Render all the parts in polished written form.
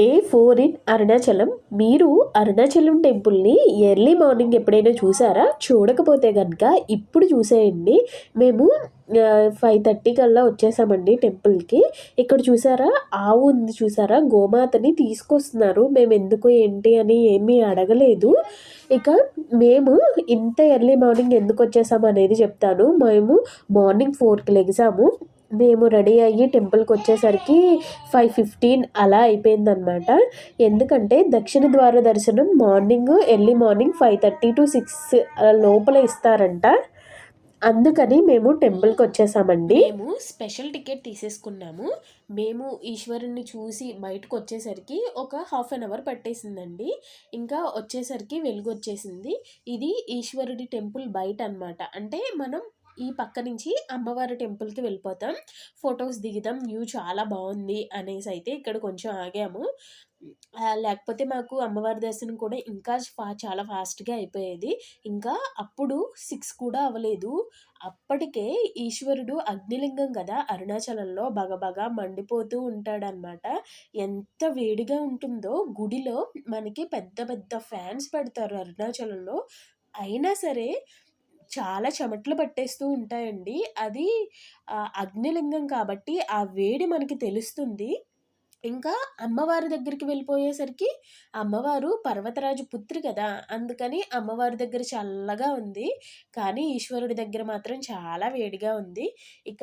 Day 4 in Arunachalam. మీరు అరుణాచలం టెంపుల్ని early morning ఎప్పుడైనా చూసారా? చూడకపోతే కనుక ఇప్పుడు చూసేయండి. మేము 5:30 కల్లా వచ్చేసామండి టెంపుల్కి. ఇక్కడ చూసారా, ఆవు ఉంది చూసారా, గోమాతని తీసుకొస్తున్నారు. మేము ఎందుకు ఏంటి అని ఏమీ అడగలేదు. ఇక మేము ఇంత ఎర్లీ మార్నింగ్ ఎందుకు వచ్చేసాము అనేది చెప్తాను. మేము మార్నింగ్ 4కి లెగిసాము. మేము రెడీ అయ్యి టెంపుల్కి వచ్చేసరికి 5:15 అలా అయిపోయిందనమాట. ఎందుకంటే దక్షిణ ద్వార దర్శనం ఎర్లీ మార్నింగ్ 5:30 to 6 లోపల ఇస్తారంట. అందుకని మేము టెంపుల్కి వచ్చేసామండి. మేము స్పెషల్ టికెట్ తీసేసుకున్నాము. మేము ఈశ్వరుని చూసి బయటకు వచ్చేసరికి ఒక 1/2 అవర్ పట్టేసిందండి. ఇంకా వచ్చేసరికి వెలుగు వచ్చేసింది. ఇది ఈశ్వరుడి టెంపుల్ బయట అనమాట. అంటే మనం ఈ పక్క నుంచి అమ్మవారి టెంపుల్కి వెళ్ళిపోతాం, ఫొటోస్ దిగుతాం, వ్యూ చాలా బాగుంది అనేసి అయితే ఇక్కడ కొంచెం ఆగాము. లేకపోతే మాకు అమ్మవారి దర్శనం కూడా ఇంకా చాలా ఫాస్ట్గా అయిపోయేది. ఇంకా అప్పుడు 6 కూడా అవ్వలేదు. అప్పటికే ఈశ్వరుడు అగ్నిలింగం కదా, అరుణాచలంలో బగబగా మండిపోతూ ఉంటాడనమాట. ఎంత వేడిగా ఉంటుందో, గుడిలో మనకి పెద్ద పెద్ద ఫ్యాన్స్ పెడతారు అరుణాచలంలో. అయినా సరే చాలా చెమటలు పట్టేస్తూ ఉంటాయండి. అది అగ్నిలింగం కాబట్టి ఆ వేడి మనకి తెలుస్తుంది. ఇంకా అమ్మవారి దగ్గరికి వెళ్ళిపోయేసరికి అమ్మవారు పర్వతరాజు పుత్రి కదా, అందుకని అమ్మవారి దగ్గర చల్లగా ఉంది. కానీ ఈశ్వరుడి దగ్గర మాత్రం చాలా వేడిగా ఉంది. ఇక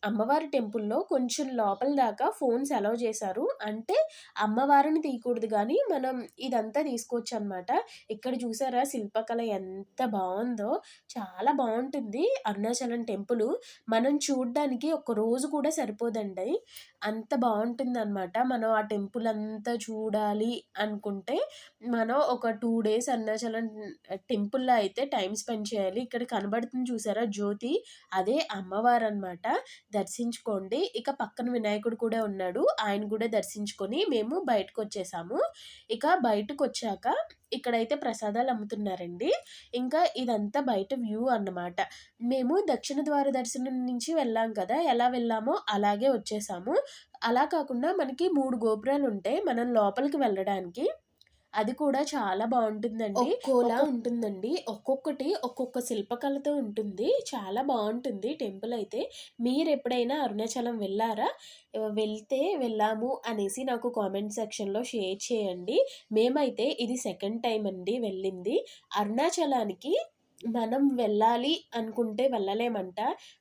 అమ్మవారి టెంపుల్లో కొంచెం లోపల దాకా ఫోన్స్ అలౌ చేశారు. అంటే అమ్మవారిని తీయకూడదు కానీ మనం ఇదంతా తీసుకోవచ్చు అనమాట. ఇక్కడ చూసారా శిల్పకళ ఎంత బాగుందో, చాలా బాగుంటుంది అరుణాచలం టెంపుల్. మనం చూడ్డానికి ఒక రోజు కూడా సరిపోదండి, అంత బాగుంటుంది అనమాట. మనం ఆ టెంపుల్ అంతా చూడాలి అనుకుంటే మనం ఒక 2 days అరుణాచలం టెంపుల్లో అయితే టైం స్పెండ్ చేయాలి. ఇక్కడ కనబడుతుంది చూసారా జ్యోతి, అదే అమ్మవారు అనమాట. దర్శించుకోండి. ఇక పక్కన వినాయకుడు కూడా ఉన్నాడు, ఆయన కూడా దర్శించుకొని మేము బయటకు వచ్చేసాము. ఇక బయటకు వచ్చాక ఇక్కడైతే ప్రసాదాలు అమ్ముతున్నారండి. ఇంకా ఇదంతా బయట వ్యూ అన్నమాట. మేము దక్షిణ ద్వార దర్శనం నుంచి వెళ్ళాం కదా, ఎలా వెళ్ళామో అలాగే వచ్చేసాము. అలా కాకుండా మనకి 3 గోపురాలు ఉంటాయి మనం లోపలికి వెళ్ళడానికి. అది కూడా చాలా బాగుంటుందండి. ఒక్కోలా ఉంటుందండి, ఒక్కొక్కటి ఒక్కొక్క శిల్పకళతో ఉంటుంది. చాలా బాగుంటుంది టెంపుల్ అయితే. మీరు ఎప్పుడైనా అరుణాచలం వెళ్ళారా? వెళ్తే వెళ్ళాము అనేసి నాకు కామెంట్ సెక్షన్లో షేర్ చేయండి. మేమైతే ఇది సెకండ్ టైం అండి వెళ్ళింది. అరుణాచలానికి మనం వెళ్ళాలి అనుకుంటే వెళ్ళలేమంట.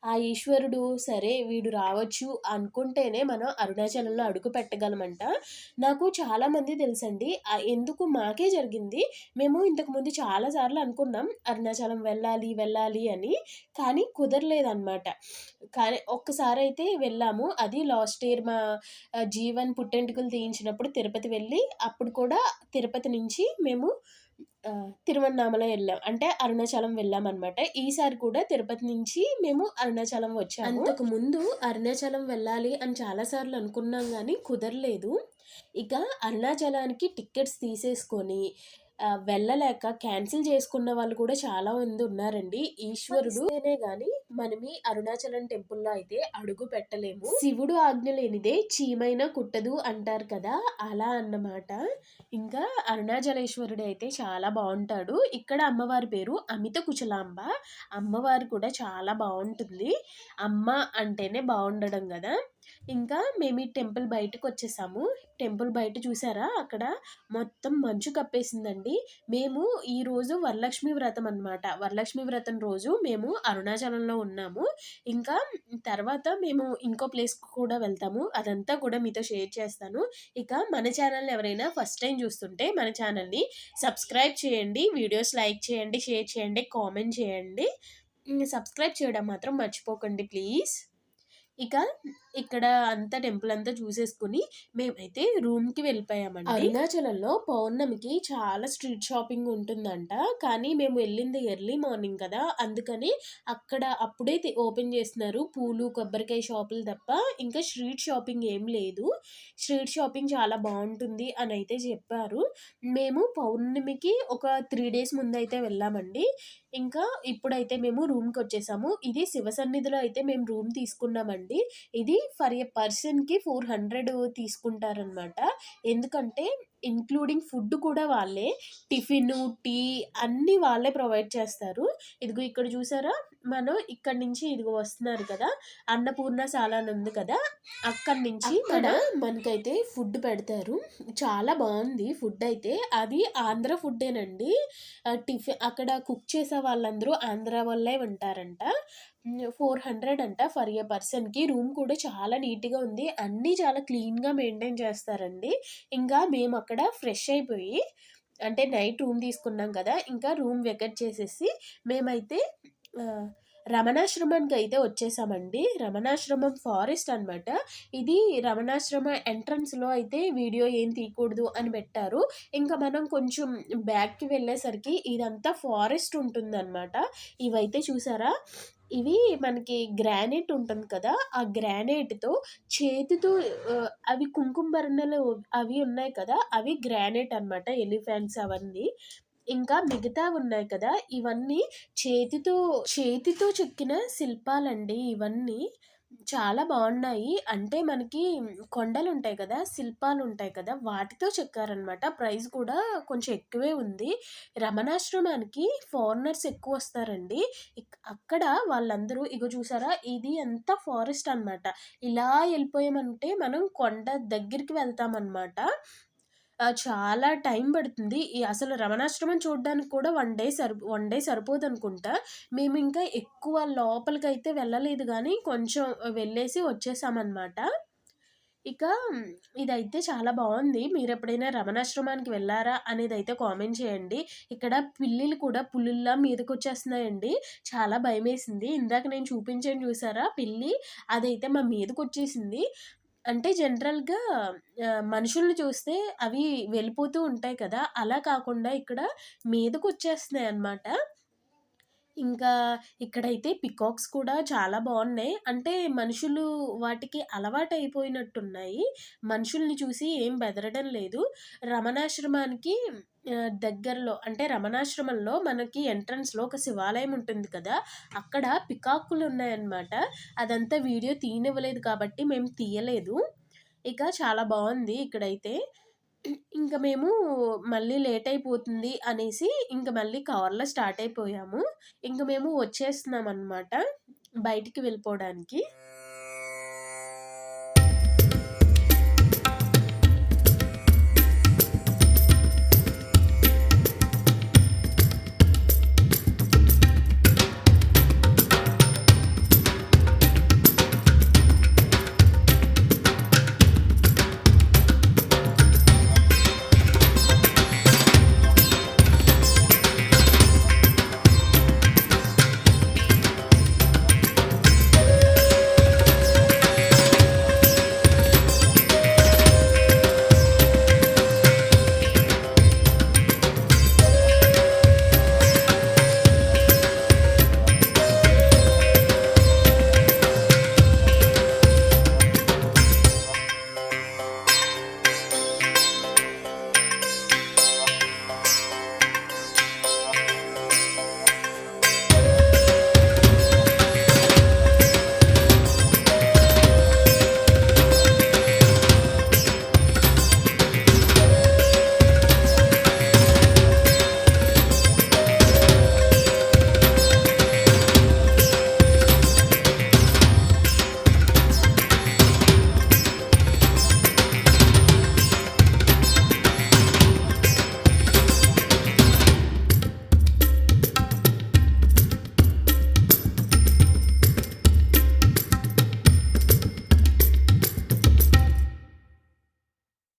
ఆ ఈశ్వరుడు సరే వీడు రావచ్చు అనుకుంటేనే మనం అరుణాచలంలో అడుగు పెట్టగలమంట. నాకు చాలామంది తెలుసండి, ఎందుకు మాకే జరిగింది. మేము ఇంతకుముందు చాలాసార్లు అనుకున్నాం అరుణాచలం వెళ్ళాలి వెళ్ళాలి అని, కానీ కుదరలేదన్నమాట. కానీ ఒక్కసారి అయితే వెళ్ళాము. అది లాస్ట్ ఇయర్ మా జీవన్ పుట్టెంటుకలు తీయించినప్పుడు తిరుపతి వెళ్ళి, అప్పుడు కూడా తిరుపతి నుంచి మేము తిరువన్నామలై వెళ్ళాం, అంటే అరుణాచలం వెళ్ళామన్నమాట. ఈసారి కూడా తిరుపతి నుంచి మేము అరుణాచలం వచ్చాము. అంతకుముందు అరుణాచలం వెళ్ళాలి అని చాలాసార్లు అనుకున్నాం కానీ కుదరలేదు. ఇక అరుణాచలానికి టికెట్స్ తీసేసుకొని వెళ్ళలేక క్యాన్సిల్ చేసుకున్న వాళ్ళు కూడా చాలా మంది ఉన్నారండి. ఈశ్వరుడునే కానీ మనమి అరుణాచలం టెంపుల్లో అయితే అడుగు పెట్టలేము. శివుడు ఆజ్ఞ లేనిదే చీమైనా కుట్టదు అంటారు కదా, అలా అన్నమాట. ఇంకా అరుణాచలేశ్వరుడు అయితే చాలా బాగుంటాడు. ఇక్కడ అమ్మవారి పేరు అమిత కుచలాంబ. అమ్మవారు కూడా చాలా బాగుంటుంది. అమ్మ అంటేనే బాగుండడం కదా. ఇంకా మేము ఈ టెంపుల్ బయటకు వచ్చేసాము. టెంపుల్ బయట చూసారా, అక్కడ మొత్తం మంచు కప్పేసిందండి. మేము ఈరోజు వరలక్ష్మి వ్రతం అనమాట. వరలక్ష్మి వ్రతం రోజు మేము అరుణాచలంలో ఉన్నాము. ఇంకా తర్వాత మేము ఇంకో ప్లేస్కి కూడా వెళ్తాము, అదంతా కూడా మీతో షేర్ చేస్తాను. ఇక మన ఛానల్ ఎవరైనా ఫస్ట్ టైం చూస్తుంటే మన ఛానల్ని సబ్స్క్రైబ్ చేయండి, వీడియోస్ లైక్ చేయండి, షేర్ చేయండి, కామెంట్ చేయండి. సబ్స్క్రైబ్ చేయడం మాత్రం మర్చిపోకండి ప్లీజ్. ఇక ఇక్కడ అంతా టెంపుల్ అంతా చూసేసుకుని మేమైతే రూమ్కి వెళ్ళిపోయామండి. అరుణాచలంలో పౌర్ణమికి చాలా స్ట్రీట్ షాపింగ్ ఉంటుందంట, కానీ మేము వెళ్ళింది ఎర్లీ మార్నింగ్ కదా, అందుకని అక్కడ అప్పుడే ఓపెన్ చేస్తున్నారు పూలు కొబ్బరికాయ షాపులు తప్ప ఇంకా స్ట్రీట్ షాపింగ్ ఏం లేదు. స్ట్రీట్ షాపింగ్ చాలా బాగుంటుంది అని అయితే చెప్పారు. మేము పౌర్ణమికి ఒక 3 days ముందు అయితే వెళ్ళామండి. ఇంకా ఇప్పుడైతే మేము రూమ్కి వచ్చేసాము. ఇది శివ సన్నిధిలో అయితే మేము రూమ్ తీసుకున్నామండి. అండి. ఇది ఫర్ ఎ పర్సన్‌కి 400 తీసుకుంటారనమాట. ఎందుకంటే ఇంక్లూడింగ్ ఫుడ్ కూడా వాళ్ళే. టిఫిను, టీ అన్నీ వాళ్ళే ప్రొవైడ్ చేస్తారు. ఇదిగో ఇక్కడ చూసారా? మనం ఇక్కడి నుంచి ఇదిగో వస్తున్నారు కదా! అన్నపూర్ణశాల అని ఉంది కదా! అక్కడి నుంచి అక్కడ మనకైతే ఫుడ్ పెడతారు. చాలా బావుంది ఫుడ్ అయితే. అది ఆంధ్ర ఫుడ్డేనండి. అక్కడ కుక్ చేసే వాళ్ళందరూ ఆంధ్ర వాళ్ళే ఉంటారంట. 400 అంట ఫర్ ఎ పర్సన్‌కి. రూమ్ కూడా చాలా నీట్‌గా ఉంది. అన్నీ చాలా క్లీన్‌గా మెయింటైన్ చేస్తారండి. ఇంకా మేమక్కడ ఫ్రెష్ అయిపోయి అంటే నైట్ రూమ్ తీసుకున్నాం కదా! ఇంకా రూమ్ వెకేట్ చేసేసి మేమైతే రమణాశ్రమానికైతే వచ్చేసామండి. రమణాశ్రమం ఫారెస్ట్ అనమాట. ఇది రమణాశ్రమ ఎంట్రన్స్‌లో అయితే వీడియో ఏం తీయకూడదు అని పెట్టారు. ఇంకా మనం కొంచెం బ్యాక్‌కి వెళ్ళేసరికి ఇదంతా ఫారెస్ట్ ఉంటుందనమాట. ఇవైతే చూసారా? ఇవి మనకి గ్రానైట్ ఉంటుంది కదా! ఆ గ్రానైట్‌తో చేతితో అవి కుంకుమ బరణలు అవి ఉన్నాయి కదా! అవి గ్రానైట్ అనమాట. ఎలిఫెంట్స్ అవన్నీ. ఇంకా మిగతావున్నాయి కదా! ఇవన్నీ చేతితో చెక్కిన శిల్పాలండి ఇవన్నీ. చాలా బావున్నాయి. అంటే మనకి కొండలుంటాయి కదా! శిల్పాలుంటాయి కదా! వాటితో చెక్కారనమాట. ప్రైస్ కూడా కొంచెం ఎక్కువే ఉంది. రమణాశ్రమానికి ఫారినర్స్ ఎక్కువొస్తారండి. అక్కడ వాళ్ళందరూ ఇగో చూసారా? ఇది అంతా ఫారెస్ట్ అనమాట. ఇలా ఎళ్ళిపోయామంటే మనం కొండ దగ్గరికి వెళ్తామనమాట. చాలా టైం పడుతుంది. అసలు రమణాశ్రమం చూడ్డానికి కూడా 1 డే సరిపోదనుకుంటా. మేమింకా ఎక్కువ లోపలికైతే వెళ్ళలేదు గానీ, కొంచెం వెళ్ళేసి వచ్చేసామనమాట. ఇక ఇదైతే చాలా బావుంది. మీరెప్పుడైనా రమణాశ్రమానికి వెళ్లారా అనేదైతే కామెంట్ చేయండి. ఇక్కడ పిల్లులు కూడా పులుల్లా మీదకొచ్చేస్తున్నాయండి. చాలా భయమేసింది. ఇందాక నేను చూపించాను చూసారా పిల్లి, అదైతే మా మీదకొచ్చేసింది. అంటే జనరల్‌గా మనుషుల్ని చూస్తే అవి వెళ్ళిపోతూ ఉంటాయి కదా! అలా కాకుండా ఇక్కడ మీదకొచ్చేస్తున్నాయన్నమాట. ఇంకా ఇక్కడైతే పికాక్స్ కూడా చాలా బావున్నాయి. అంటే మనుషులు వాటికి అలవాటయిపోయినట్టున్నాయి. మనుషుల్ని చూసి ఏం బెదరడం లేదు. రమణాశ్రమానికి దగ్గరలో అంటే రమణాశ్రమంలో మనకి ఎంట్రన్స్‌లో ఒక శివాలయం ఉంటుంది కదా! అక్కడ పికాకులున్నాయన్నమాట. అదంతా వీడియో తీయనివ్వలేదు కాబట్టి మేము తీయలేదు. ఇక చాలా బావుంది ఇక్కడైతే. ఇంక మేము మళ్ళీ లేట్ అయిపోతుంది అనేసి ఇంక మళ్ళీ కార్‌లో స్టార్ట్ అయిపోయాము. ఇంక మేము వచ్చేస్తున్నామనమాట బయటికి వెళ్ళిపోవడానికి.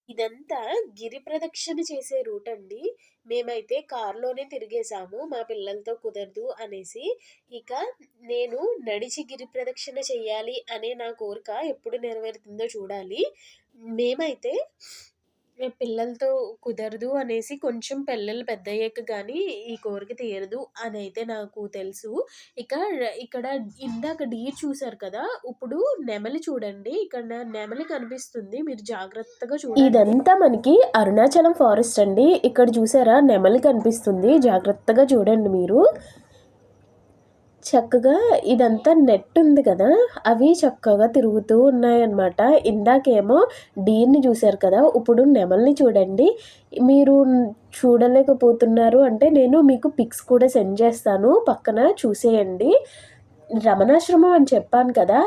ఇదంతా గిరి ప్రదక్షిణ చేసే రూట్ అండి. మేమైతే కార్‌లోనే తిరిగేసాము. మా పిల్లలతో కుదరదు అనేసి. ఇక నేను నడిచి గిరి ప్రదక్షిణ చెయ్యాలి అనే నా కోరిక ఎప్పుడు నెరవేరుతుందో చూడాలి. మేమైతే పిల్లలతో కుదరదు అనేసి కొంచెం పిల్లలు పెద్దయ్యాక గానీ ఈ కోరిక తీరదు అనైతే నాకు తెలుసు. ఇక్కడ ఇందాక డీర్ చూసారు కదా! ఇప్పుడు నెమలి చూడండి. ఇక్కడ నెమలి కనిపిస్తుంది. మీరు జాగ్రత్తగా చూడండి. ఇదంతా మనకి అరుణాచలం ఫారెస్ట్ అండి. ఇక్కడ చూసారా నెమలి కనిపిస్తుంది. జాగ్రత్తగా చూడండి మీరు. చక్కగా ఇదంతా నెట్ ఉంది కదా, అవి చక్కగా తిరుగుతూ ఉన్నాయన్నమాట. ఇందాకేమో డీర్ని చూశారు కదా, ఇప్పుడు నెమల్ని చూడండి. మీరు చూడలేకపోతున్నారు అంటే నేను మీకు పిక్స్ కూడా సెండ్ చేస్తాను, పక్కన చూసేయండి. రమణాశ్రమం అని చెప్పాను కదా,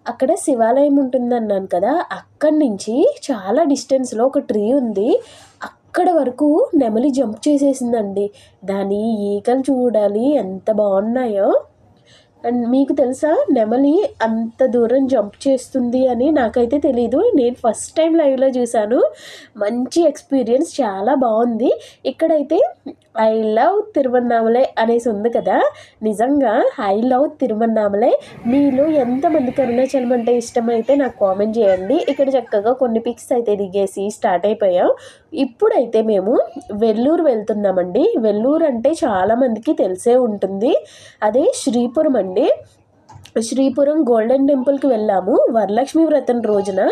అక్కడ శివాలయం ఉంటుందన్నాను కదా, అక్కడి నుంచి చాలా డిస్టెన్స్లో ఒక ట్రీ ఉంది, అక్కడ వరకు నెమలి జంప్ చేసేసిందండి. దాని ఈకలు చూడాలి ఎంత బాగున్నాయో. అండ్ మీకు తెలుసా నెమలి అంత దూరం జంప్ చేస్తుంది అని? నాకైతే తెలీదు, నేను ఫస్ట్ టైం లైవ్లో చూశాను. మంచి ఎక్స్పీరియన్స్, చాలా బాగుంది. ఇక్కడైతే ఐ లవ్ తిరువన్నామలై అనేసి ఉంది కదా, నిజంగా ఐ లవ్ తిరువన్నామలై. మీలో ఎంతమందికి అరుణాచలం అంటే ఇష్టమైతే నాకు కామెంట్ చేయండి. ఇక్కడ చక్కగా కొన్ని పిక్స్ అయితే దిగేసి స్టార్ట్ అయిపోయాం. ఇప్పుడైతే మేము వెల్లూరు వెళ్తున్నామండి. వెల్లూరు అంటే చాలామందికి తెలిసే ఉంటుంది, అదే శ్రీపురం అండి. శ్రీపురం గోల్డెన్ టెంపుల్కి వెళ్ళాము వరలక్ష్మి వ్రతం రోజున.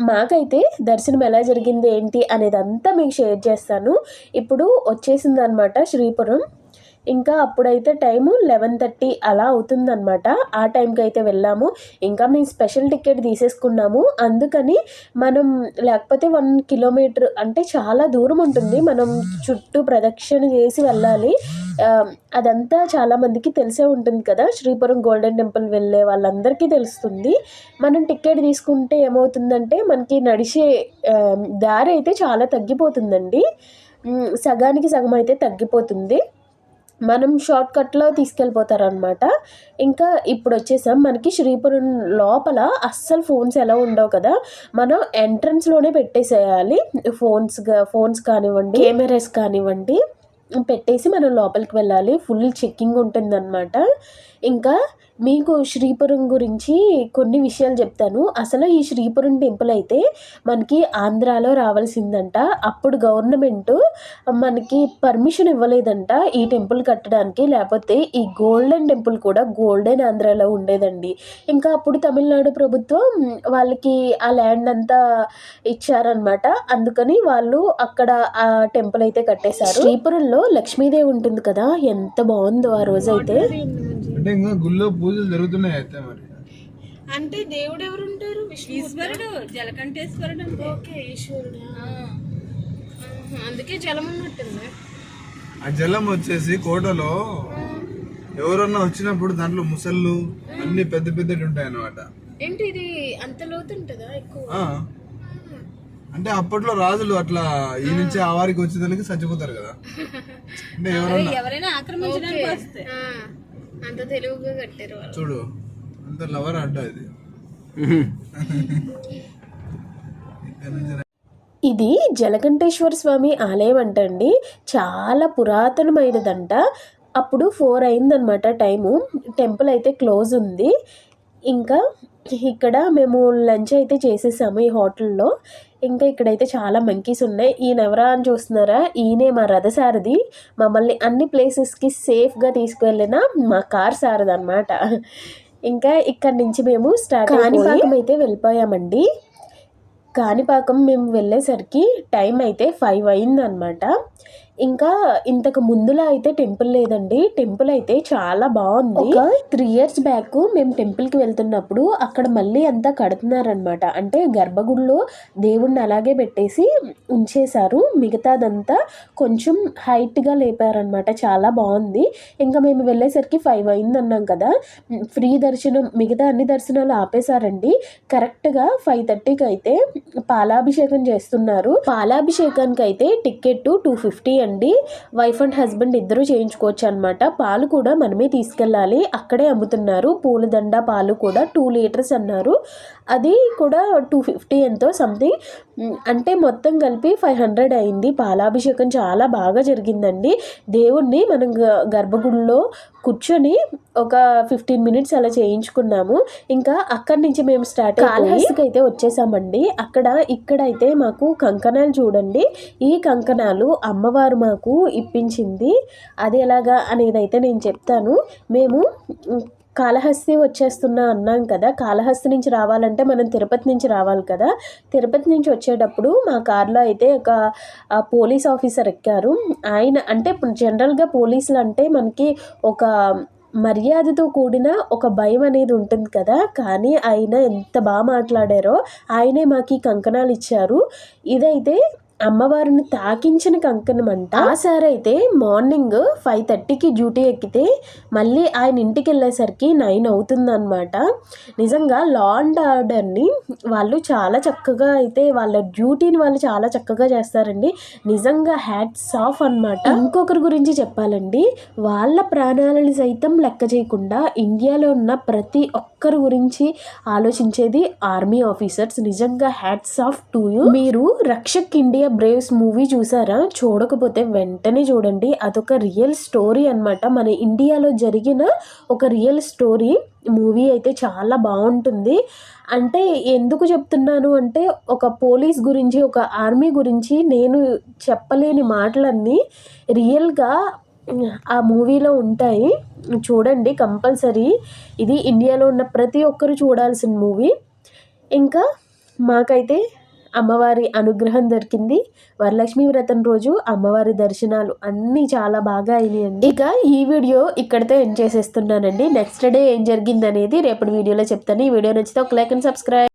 మాకైతే దర్శనం ఎలా జరిగింది ఏంటి అనేది అంతా మీకు షేర్ చేస్తాను. ఇప్పుడు వచ్చేసింది అనమాట శ్రీపురం. ఇంకా అప్పుడైతే టైము 11:30 అలా అవుతుందన్నమాట. ఆ టైంకి అయితే వెళ్ళాము. ఇంకా మేము స్పెషల్ టికెట్ తీసేసుకున్నాము, అందుకని మనం లేకపోతే 1 కిలోమీటర్ అంటే చాలా దూరం ఉంటుంది, మనం చుట్టూ ప్రదక్షిణ చేసి వెళ్ళాలి. అదంతా చాలామందికి తెలిసే ఉంటుంది కదా, శ్రీపురం గోల్డెన్ టెంపుల్ వెళ్ళే వాళ్ళందరికీ తెలుస్తుంది. మనం టికెట్ తీసుకుంటే ఏమవుతుందంటే మనకి నడిచే దారి అయితే చాలా తగ్గిపోతుందండి, సగానికి సగం అయితే తగ్గిపోతుంది. మనం షార్ట్ కట్లో తీసుకెళ్ళిపోతారనమాట. ఇంకా ఇప్పుడు వచ్చేసాం. మనకి శ్రీపురం లోపల అస్సలు ఫోన్స్ ఎలా ఉండవు కదా, మనం ఎంట్రన్స్లోనే పెట్టేసేయాలి. ఫోన్స్ కానివ్వండి, కెమెరాస్ కానివ్వండి పెట్టేసి మనం లోపలికి వెళ్ళాలి. ఫుల్ చెక్కింగ్ ఉంటుందన్నమాట. ఇంకా మీకు శ్రీపురం గురించి కొన్ని విషయాలు చెప్తాను. అసలు ఈ శ్రీపురం టెంపుల్ అయితే మనకి ఆంధ్రాలో రావాల్సిందంట, అప్పుడు గవర్నమెంట్ మనకి పర్మిషన్ ఇవ్వలేదంట ఈ టెంపుల్ కట్టడానికి, లేకపోతే ఈ గోల్డెన్ టెంపుల్ కూడా గోల్డెన్ ఆంధ్రాలో ఉండేదండి. ఇంకా అప్పుడు తమిళనాడు ప్రభుత్వం వాళ్ళకి ఆ ల్యాండ్ అంతా ఇచ్చారనమాట, అందుకని వాళ్ళు అక్కడ ఆ టెంపుల్ అయితే కట్టేశారు. శ్రీపురంలో లక్ష్మీదేవి ఉంటుంది కదా, ఎంత బాగుందో ఆ రోజు అయితే. అంటే ఇంకా గుళ్ళో పూజలు జరుగుతున్నాయి అయితే మరి. అంటే దేవుడు ఎవరు ఉంటారు? ఈశ్వరుడు, జలకంఠేశ్వరుడు. ఓకే, ఈశ్వరుడు. అందుకే జలం ఉన్నట్టుంది. ఆ జలం వచ్చేసి కోటలో ఎవరన్నా వచ్చినప్పుడు దాంట్లో ముసళ్ళు అన్ని పెద్ద పెద్దవి ఉంటాయి అన్నమాట. ఏంటి ఇది అంత లోతుంటుందా ఎక్కువ? అంటే అప్పట్లో రాజులు అట్లా ఈ నుంచి ఆ వారికి వచ్చేదానికి చచ్చిపోతారు కదా, అంటే ఎవరైనా ఆక్రమించడానికి వస్తే అంత తెలివిగా కట్టారు వాళ్ళు. చూడు అంత లవర్ అడ్డా ఇది. ఇది జలకంఠేశ్వర స్వామి ఆలయం అంటండి, చాలా పురాతనమైనదంట. అప్పుడు 4 అయిందనమాట టైము, టెంపుల్ అయితే క్లోజ్ ఉంది. ఇంకా ఇక్కడ మేము లంచ్ అయితే చేసేసాము ఈ హోటల్లో. ఇంకా ఇక్కడైతే చాలా మంకీస్ ఉన్నాయి. ఈయన ఎవరా అని చూస్తున్నారా, ఈయనే మా రథసారథి, మమ్మల్ని అన్ని ప్లేసెస్కి సేఫ్గా తీసుకువెళ్ళిన మా కార్ సారథి అనమాట. ఇంకా ఇక్కడి నుంచి మేము కాణిపాకం అయితే వెళ్ళిపోయామండి. కాణిపాకం మేము వెళ్ళేసరికి టైం అయితే 5 అయిందనమాట. ఇంకా ఇంతకు ముందులా అయితే టెంపుల్ లేదండి, టెంపుల్ అయితే చాలా బాగుంది. ఒక 3 years బ్యాక్ మేము టెంపుల్కి వెళ్తున్నప్పుడు అక్కడ మళ్ళీ అంతా కడుతున్నారనమాట, అంటే గర్భగుడిలో దేవుణ్ణి అలాగే పెట్టేసి ఉంచేశారు, మిగతాదంతా కొంచెం హైట్గా లేపారనమాట, చాలా బాగుంది. ఇంకా మేము వెళ్ళేసరికి 5 అయిందన్నాం కదా, ఫ్రీ దర్శనం, మిగతా అన్ని దర్శనాలు ఆపేశారండి. కరెక్ట్గా 5:30కి అయితే పాలాభిషేకం చేస్తున్నారు. పాలాభిషేకానికి అయితే టికెట్ 250 అండి. వైఫ్ అండ్ హస్బెండ్ ఇద్దరు చేయించుకోవచ్చు అనమాట. పాలు కూడా మనమే తీసుకెళ్ళాలి, అక్కడే అమ్ముతున్నారు. పూలదండ పాలు కూడా 2 liters అన్నారు, అది కూడా 250 ఎంతో సంథింగ్, అంటే మొత్తం కలిపి 500 అయింది. పాలాభిషేకం చాలా బాగా జరిగిందండి. దేవుణ్ణి మనం గర్భగుడిలో కూర్చొని ఒక 15 minutes అలా చేయించుకున్నాము. ఇంకా అక్కడి నుంచి మేము స్టార్ట్ కాళహస్తికి అయితే వచ్చేసామండి. ఇక్కడైతే మాకు కంకణాలు చూడండి, ఈ కంకణాలు అమ్మవారు మాకు ఇప్పించింది, అది ఎలాగా అనేది అయితే నేను చెప్తాను. మేము కాళహస్తి వచ్చేస్తున్నా అన్నాం కదా, కాళహస్తి నుంచి రావాలంటే మనం తిరుపతి నుంచి రావాలి కదా. తిరుపతి నుంచి వచ్చేటప్పుడు మా కార్లో అయితే ఒక పోలీస్ ఆఫీసర్ ఎక్కారు. ఆయన అంటే జనరల్గా పోలీసులు అంటే మనకి ఒక మర్యాదతో కూడిన ఒక భయం అనేది ఉంటుంది కదా, కానీ ఆయన ఎంత బాగా మాట్లాడారో. ఆయనే మాకు ఈ కంకణాలు ఇచ్చారు. ఇదైతే అమ్మవారిని తాకించిన కంకణం అంట. ఆ సార్ అయితే మార్నింగ్ 5:30కి డ్యూటీ ఎక్కితే మళ్ళీ ఆయన ఇంటికి వెళ్ళేసరికి 9 అవుతుందన్నమాట. నిజంగా లా అండ్ ఆర్డర్ని వాళ్ళు చాలా చక్కగా అయితే వాళ్ళ డ్యూటీని వాళ్ళు చాలా చక్కగా చేస్తారండి. నిజంగా హ్యాట్స్ ఆఫ్ అన్నమాట. ఇంకొకరి గురించి చెప్పాలండి, వాళ్ళ ప్రాణాలను సైతం లెక్క చేయకుండా ఇండియాలో ఉన్న ప్రతి ఒక్కరి గురించి ఆలోచించేది ఆర్మీ ఆఫీసర్స్. నిజంగా హ్యాట్స్ ఆఫ్ టు యూ. మీరు రక్షక్ ఇండియా బ్రేవ్స్ మూవీ చూసారా? చూడకపోతే వెంటనే చూడండి. అదొక రియల్ స్టోరీ అన్నమాట. మన ఇండియాలో జరిగిన ఒక రియల్ స్టోరీ. మూవీ అయితే చాలా బాగుంటుంది. అంటే ఎందుకు చెప్తున్నాను అంటే, ఒక పోలీస్ గురించి, ఒక ఆర్మీ గురించి నేను చెప్పలేని మాటలన్నీ రియల్గా ఆ మూవీలో ఉంటాయి. చూడండి కంపల్సరీ. ఇది ఇండియాలో ఉన్న ప్రతి ఒక్కరు చూడాల్సిన మూవీ. ఇంకా మాకైతే అమ్మవారి అనుగ్రహం దొరికింది. వరలక్ష్మి వ్రతం రోజు అమ్మవారి దర్శనాలు అన్నీ చాలా బాగా అయినాయండి. ఇక ఈ వీడియో ఇక్కడితో ఎండ్ చేసేస్తున్నానండి. నెక్స్ట్ డే ఏం జరిగింది అనేది రేపటి వీడియోలో చెప్తాను. ఈ వీడియో నచ్చితే ఒక లైక్ అండ్ సబ్స్క్రైబ్.